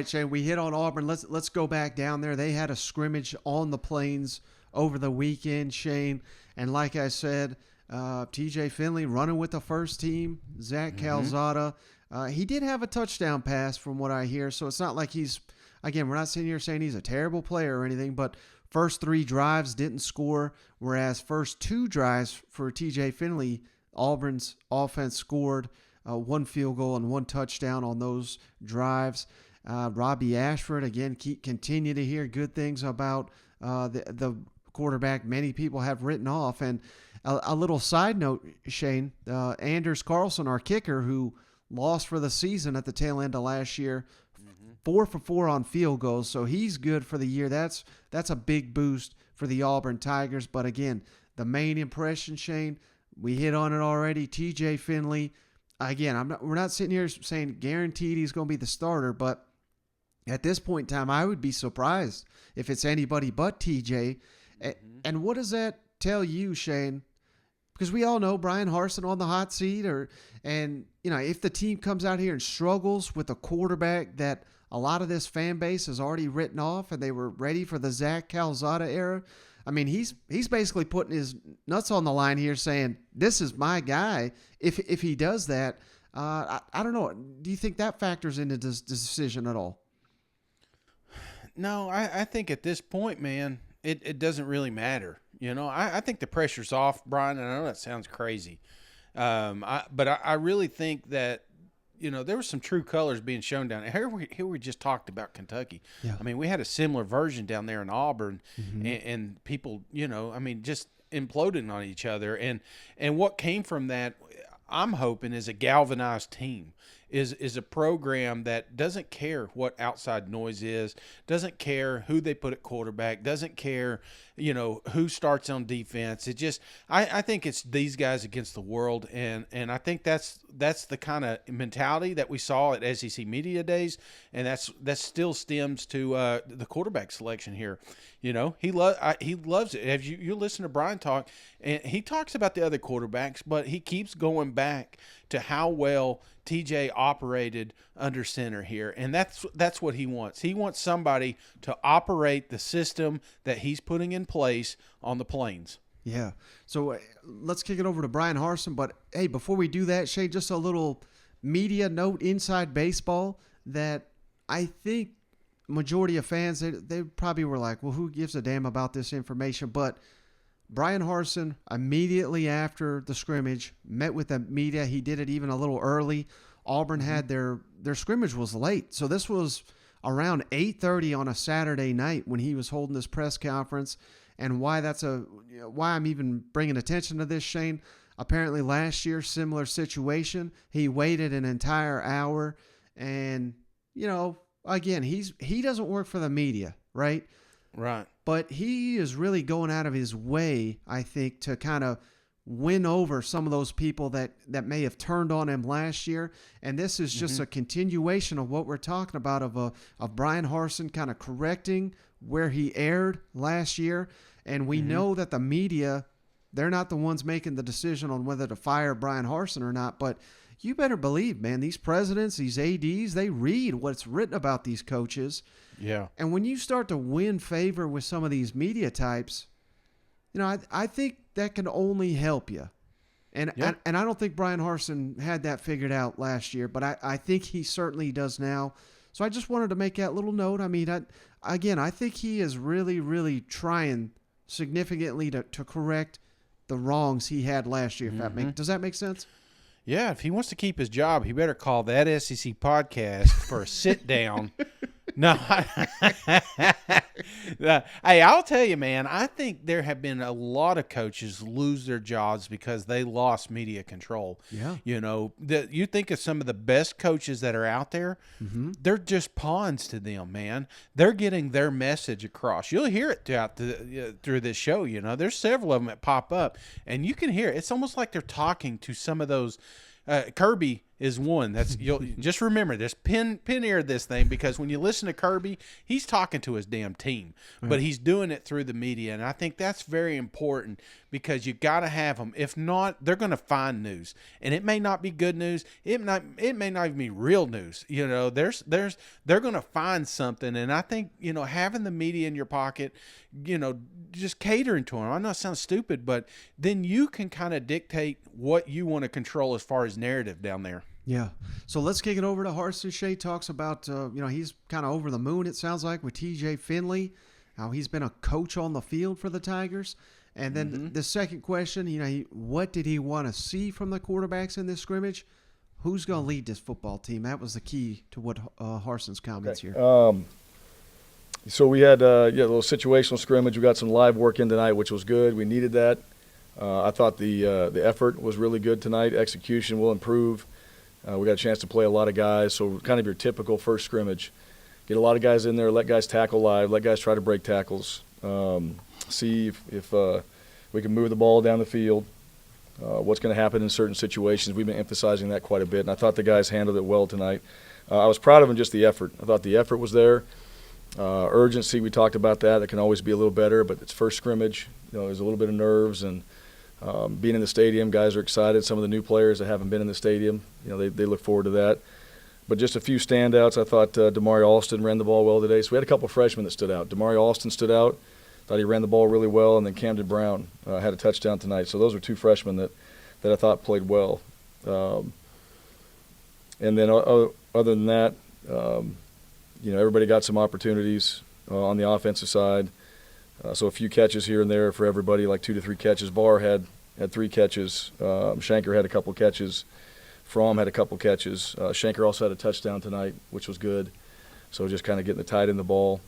Shane, we hit on Auburn. Let's go back down there. They had a scrimmage on the Plains over the weekend, Shane. And like I said, TJ Finley running with the first team. Zach Calzada. He did have a touchdown pass from what I hear. So it's not like we're not sitting here saying he's a terrible player or anything, but first 3 drives didn't score, whereas first 2 drives for TJ Finley, Auburn's offense scored 1 field goal and 1 touchdown on those drives. Robbie Ashford, again, continue to hear good things about the quarterback many people have written off. And a little side note, Shane, Anders Carlson, our kicker, who lost for the season at the tail end of last year, 4 for 4 on field goals, so he's good for the year. That's a big boost for the Auburn Tigers. But again, the main impression, Shane, we hit on it already. TJ Finley, again, we're not sitting here saying guaranteed he's going to be the starter, but at this point in time, I would be surprised if it's anybody but TJ. And what does that tell you, Shane? Because we all know Brian Harsin on the hot seat, and if the team comes out here and struggles with a quarterback that a lot of this fan base has already written off, and they were ready for the Zach Calzada era. I mean, he's basically putting his nuts on the line here, saying this is my guy. If he does that, I don't know. Do you think that factors into this decision at all? No, I think at this point, man, it doesn't really matter. I think the pressure's off, Brian, and I know that sounds crazy. But I really think that, there were some true colors being shown down there. Here we just talked about Kentucky. Yeah. I mean, we had a similar version down there in Auburn, and people, just imploding on each other. And what came from that, I'm hoping, is a galvanized team, is a program that doesn't care what outside noise is, doesn't care who they put at quarterback, doesn't care, who starts on defense. It just, I think it's these guys against the world, and I think that's the kind of mentality that we saw at SEC Media Days, and that still stems to the quarterback selection here. He loves it. As you listen to Brian talk, and he talks about the other quarterbacks, but he keeps going back to how well TJ operated under center here, and that's what he wants. He wants somebody to operate the system that he's putting in place on the Plains. Yeah. So let's kick it over to Brian Harsin. But hey, before we do that, Shay, just a little media note inside baseball that I think majority of fans, they probably were like, well, who gives a damn about this information? But Brian Harsin, immediately after the scrimmage, met with the media. He did it even a little early. Auburn had their scrimmage was late. So this was around 8:30 on a Saturday night when he was holding this press conference. And why I'm even bringing attention to this, Shane, apparently last year, similar situation. He waited an entire hour. And, again, he doesn't work for the media, right? Right. But he is really going out of his way, I think, to kind of win over some of those people that may have turned on him last year. And this is just a continuation of what we're talking about of Brian Harsin kind of correcting where he erred last year. And we know that the media, they're not the ones making the decision on whether to fire Brian Harsin or not. But you better believe, man, these presidents, these ADs, they read what's written about these coaches. Yeah. And when you start to win favor with some of these media types, I think that can only help you. And I don't think Brian Harsin had that figured out last year, but I think he certainly does now. So I just wanted to make that little note. I mean, I think he is really, really trying significantly to correct the wrongs he had last year. Does that make sense? Yeah, if he wants to keep his job, he better call that SEC podcast for a sit down. No. Hey, I'll tell you, man, I think there have been a lot of coaches lose their jobs because they lost media control. Yeah. You think of some of the best coaches that are out there, they're just pawns to them, man. They're getting their message across. You'll hear it through this show, There's several of them that pop up, and you can hear it. It's almost like they're talking to some of those Kirby is one. That's you'll just remember this. Pin ear this thing, because when you listen to Kirby, he's talking to his damn team, but he's doing it through the media, and I think that's very important, because you got to have them. If not, they're going to find news, and it may not be good news. It may not even be real news. You know, they're going to find something, and I think, you know, having the media in your pocket, you know, just catering to them. I know it sounds stupid, but then you can kind of dictate what you want to control as far as narrative down there. Yeah. So let's kick it over to Harson. Shea talks about, you know, he's kind of over the moon, it sounds like, with TJ Finley, how he's been a coach on the field for the Tigers. And then the second question, you know, what did he want to see from the quarterbacks in this scrimmage? Who's going to lead this football team? That was the key to what Harson's comments here. So we had a little situational scrimmage. We got some live work in tonight, which was good. We needed that. I thought the effort was really good tonight. Execution will improve. We got a chance to play a lot of guys, so kind of your typical first scrimmage. Get a lot of guys in there, let guys tackle live, let guys try to break tackles, see if we can move the ball down the field, what's going to happen in certain situations. We've been emphasizing that quite a bit, and I thought the guys handled it well tonight. I was proud of them, just the effort. I thought the effort was there. Urgency, we talked about that. It can always be a little better, but it's first scrimmage. You know, there's a little bit of nerves, and being in the stadium, guys are excited. Some of the new players that haven't been in the stadium, you know, they look forward to that. But just a few standouts. I thought Damari Alston ran the ball well today. So we had a couple of freshmen that stood out. Damari Alston stood out. Thought he ran the ball really well. And then Camden Brown had a touchdown tonight. So those are two freshmen that I thought played well. And then other than that, you know, everybody got some opportunities on the offensive side. So a few catches here and there for everybody, like 2 to 3 catches. Barr had 3 catches. Shanker had a couple catches. Fromm had a couple catches. Shanker also had a touchdown tonight, which was good. So just kind of getting the tight end the ball.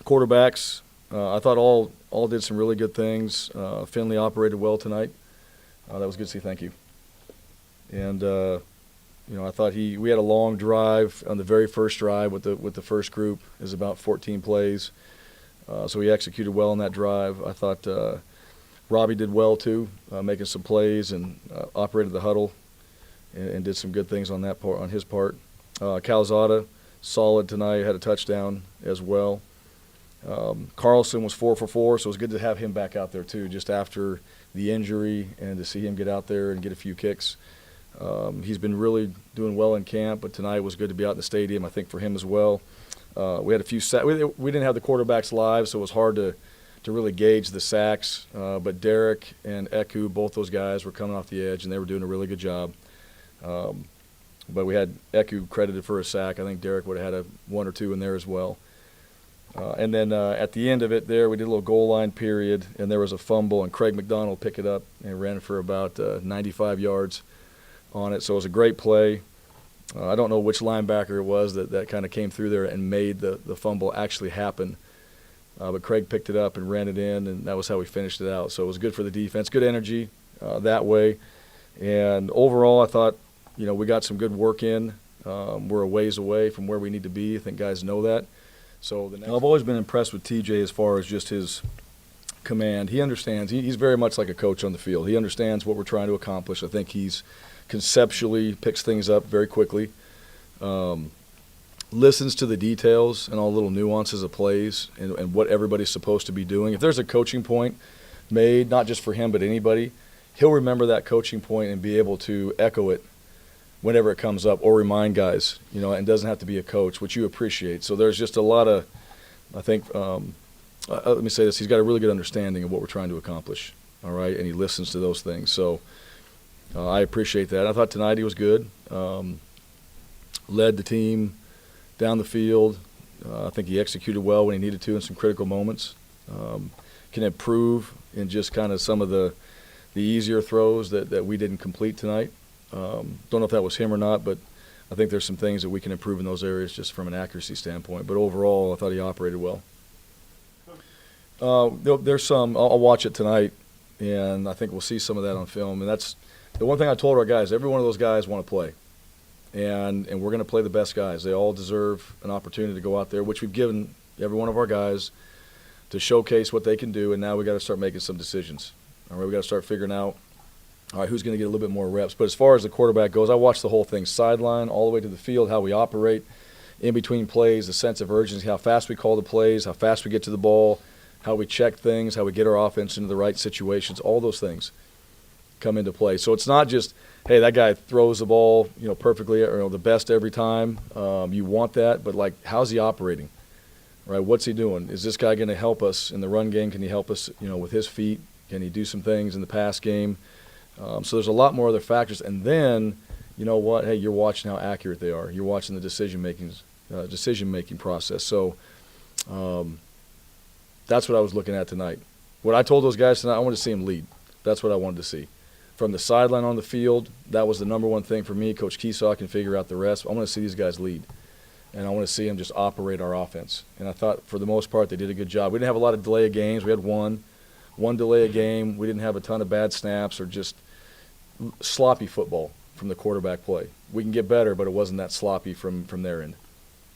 Quarterbacks, I thought all did some really good things. Finley operated well tonight. That was good to see. Thank you. And you know, I thought we had a long drive on the very first drive with the first group. It was about 14 plays. So he executed well on that drive. I thought Robbie did well too, making some plays and operated the huddle and did some good things on that part, on his part. Calzada, solid tonight, had a touchdown as well. Carlson was 4 for 4, so it was good to have him back out there too, just after the injury, and to see him get out there and get a few kicks. He's been really doing well in camp, but tonight was good to be out in the stadium, I think, for him as well. We had a few sacks. We didn't have the quarterbacks live, so it was hard to really gauge the sacks. But Derek and Eku, both those guys were coming off the edge, and they were doing a really good job. But we had Eku credited for a sack. I think Derek would have had 1 or 2 in there as well. And then at the end of it there, we did a little goal line period, and there was a fumble, and Craig McDonald picked it up and ran for about 95 yards on it. So it was a great play. I don't know which linebacker it was that kind of came through there and made the fumble actually happen. But Craig picked it up and ran it in, and that was how we finished it out. So it was good for the defense, good energy that way. And overall, I thought, you know, we got some good work in. We're a ways away from where we need to be. I think guys know that. So I've always been impressed with TJ as far as just his command. He understands. He's very much like a coach on the field. He understands what we're trying to accomplish. I think he's conceptually picks things up very quickly, listens to the details and all the little nuances of plays and what everybody's supposed to be doing. If there's a coaching point made, not just for him but anybody, he'll remember that coaching point and be able to echo it whenever it comes up, or remind guys, you know, and doesn't have to be a coach, which you appreciate. So there's just a lot of, I think, let me say this, he's got a really good understanding of what we're trying to accomplish, all right, and he listens to those things. So I appreciate that. I thought tonight he was good, led the team down the field. I think he executed well when he needed to in some critical moments. Can improve in just kind of some of the easier throws that we didn't complete tonight. Don't know if that was him or not, but I think there's some things that we can improve in those areas just from an accuracy standpoint. But overall, I thought he operated well. There's some. I'll watch it tonight, and I think we'll see some of that on film. And that's the one thing I told our guys. Every one of those guys want to play, and we're going to play the best guys. They all deserve an opportunity to go out there, which we've given every one of our guys to showcase what they can do. And now we got to start making some decisions. All right, we got to start figuring out all right, who's going to get a little bit more reps? But as far as the quarterback goes, I watched the whole thing, sideline all the way to the field, how we operate in between plays, the sense of urgency, how fast we call the plays, how fast we get to the ball, how we check things, how we get our offense into the right situations. All those things come into play. So it's not just, hey, that guy throws the ball, perfectly or the best every time. You want that, but like, how's he operating? Right? What's he doing? Is this guy going to help us in the run game? Can he help us, with his feet? Can he do some things in the pass game? So there's a lot more other factors. And then, you know what? Hey, you're watching how accurate they are. You're watching the decision-making process. So that's what I was looking at tonight. What I told those guys tonight, I wanted to see them lead. That's what I wanted to see. From the sideline on the field, that was the number one thing for me. Coach Keesaw can figure out the rest. I want to see these guys lead. And I want to see them just operate our offense. And I thought, for the most part, they did a good job. We didn't have a lot of delay of games. We had one delay a game. We didn't have a ton of bad snaps or just sloppy football from the quarterback play. We can get better, but it wasn't that sloppy from their end.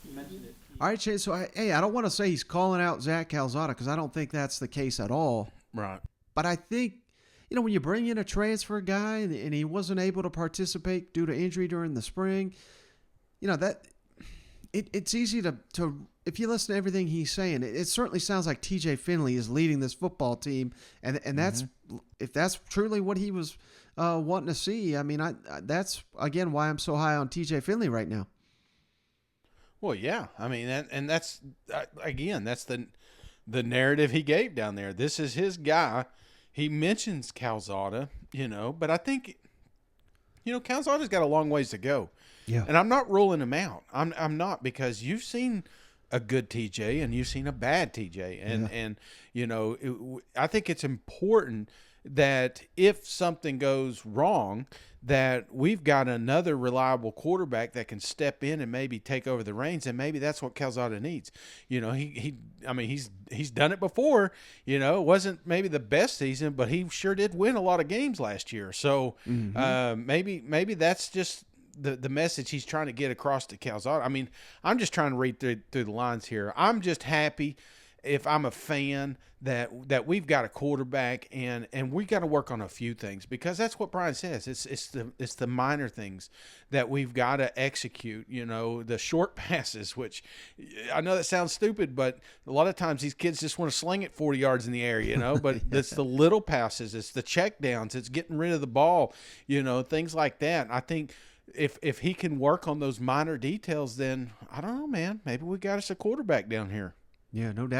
You mentioned it. All right, Shane. So, I don't want to say he's calling out Zach Calzada because I don't think that's the case at all. Right. But I think, when you bring in a transfer guy and he wasn't able to participate due to injury during the spring, that it's easy to if you listen to everything he's saying, it certainly sounds like TJ Finley is leading this football team, and that's if that's truly what he was wanting to see. I mean, that's again why I'm so high on TJ Finley right now. Well, yeah. I mean, and that's again, that's the narrative he gave down there. This is his guy. He mentions Calzada, but I think, Calzada's got a long ways to go. Yeah. And I'm not ruling him out. I'm not, because you've seen a good TJ and you've seen a bad TJ. And I think it's important that if something goes wrong, that we've got another reliable quarterback that can step in and maybe take over the reins, and maybe that's what Calzada needs. He's done it before. It wasn't maybe the best season, but he sure did win a lot of games last year. So maybe that's just the message he's trying to get across to Calzada. I mean, I'm just trying to read through the lines here. I'm just happy, if I'm a fan, that we've got a quarterback, and we got to work on a few things, because that's what Brian says. It's the minor things that we've got to execute. The short passes, which I know that sounds stupid, but a lot of times these kids just want to sling it 40 yards in the air. But it's the little passes, it's the check downs, it's getting rid of the ball. Things like that. I think if he can work on those minor details, then I don't know, man. Maybe we got us a quarterback down here. Yeah, no doubt.